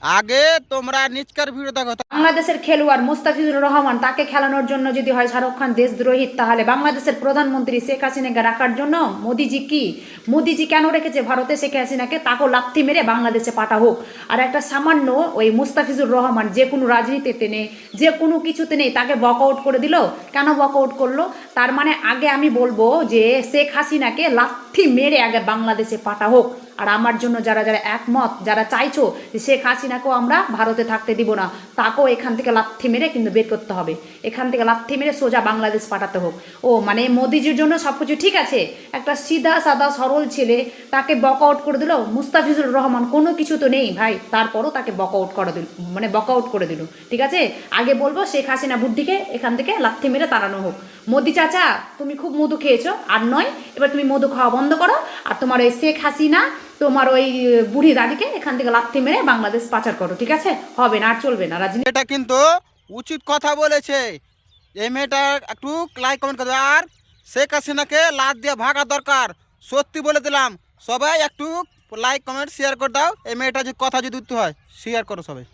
আগে তোমরা নিচকার ভিডিও দেখো। বাংলাদেশের খেলোয়াড় মুস্তাফিজুর রহমান তাকে খেলানোর জন্য যদি হয় শাহরুখ খান দেশদ্রোহী, তাহলে বাংলাদেশের প্রধানমন্ত্রী শেখ হাসিনাকে রাখার জন্য মোদিজি কেন রেখেছে ভারতে শেখ হাসিনাকে? তাকেও লাথি মেরে বাংলাদেশে পাঠা হোক। আর একটা সামান্য ওই মুস্তাফিজুর রহমান যে কোনো রাজনীতিতে নেই, যে কোনো কিছুতে নেই, তাকে ওয়াকআউট করে দিল। কেন ওয়াকআউট করলো? তার মানে আগে আমি বলবো যে শেখ হাসিনাকে লাথি মেরে আগে বাংলাদেশে পাঠা হোক। আর আমার জন্য যারা যারা একমত, যারা চাইছো যে শেখ হাসিনাকেও আমরা ভারতে থাকতে দিব না, তাকেও এখান থেকে লাথি মেরে কিন্তু বের করতে হবে। এখান থেকে লাথি মেরে সোজা বাংলাদেশ পাঠাতে হোক। ও মানে মোদিজির জন্য সব কিছু ঠিক আছে, একটা সিধা সাদা সরল ছেলে তাকে বকআউট করে দিল। মুস্তাফিজুর রহমান কোনো কিছু তো নেই ভাই, তারপরও তাকে বকআউট করে দিল, মানে বকআউট করে দিল। ঠিক আছে, আগে বলবো শেখ হাসিনা বুদ্ধিকে এখান থেকে লাথি মেরে তাড়ানো হোক। মোদি চাচা, তুমি খুব মধু খেয়েছো, আর নয়, এবার তুমি মধু খাওয়া বন্ধ করো। আর তোমার ওই শেখ হাসিনা, তোমার ওই বুড়ি দাদিকে এখান থেকে লাথি মেরে বাংলাদেশ পাচার করো। ঠিক আছে, হবে না, আর চলবে না রাজনীতি। এটা কিন্তু উচিত কথা বলেছে। এই মেয়েটা একটু লাইক কমেন্ট করে দাও। আর শেখ হাসিনাকে লাত দিয়ে ভাগা দরকার, সত্যি বলে দিলাম। সবাই একটু লাইক কমেন্ট শেয়ার করে দাও। এই মেয়েটা যদি কথা যদি উত্তর হয়, শেয়ার করো সবাই।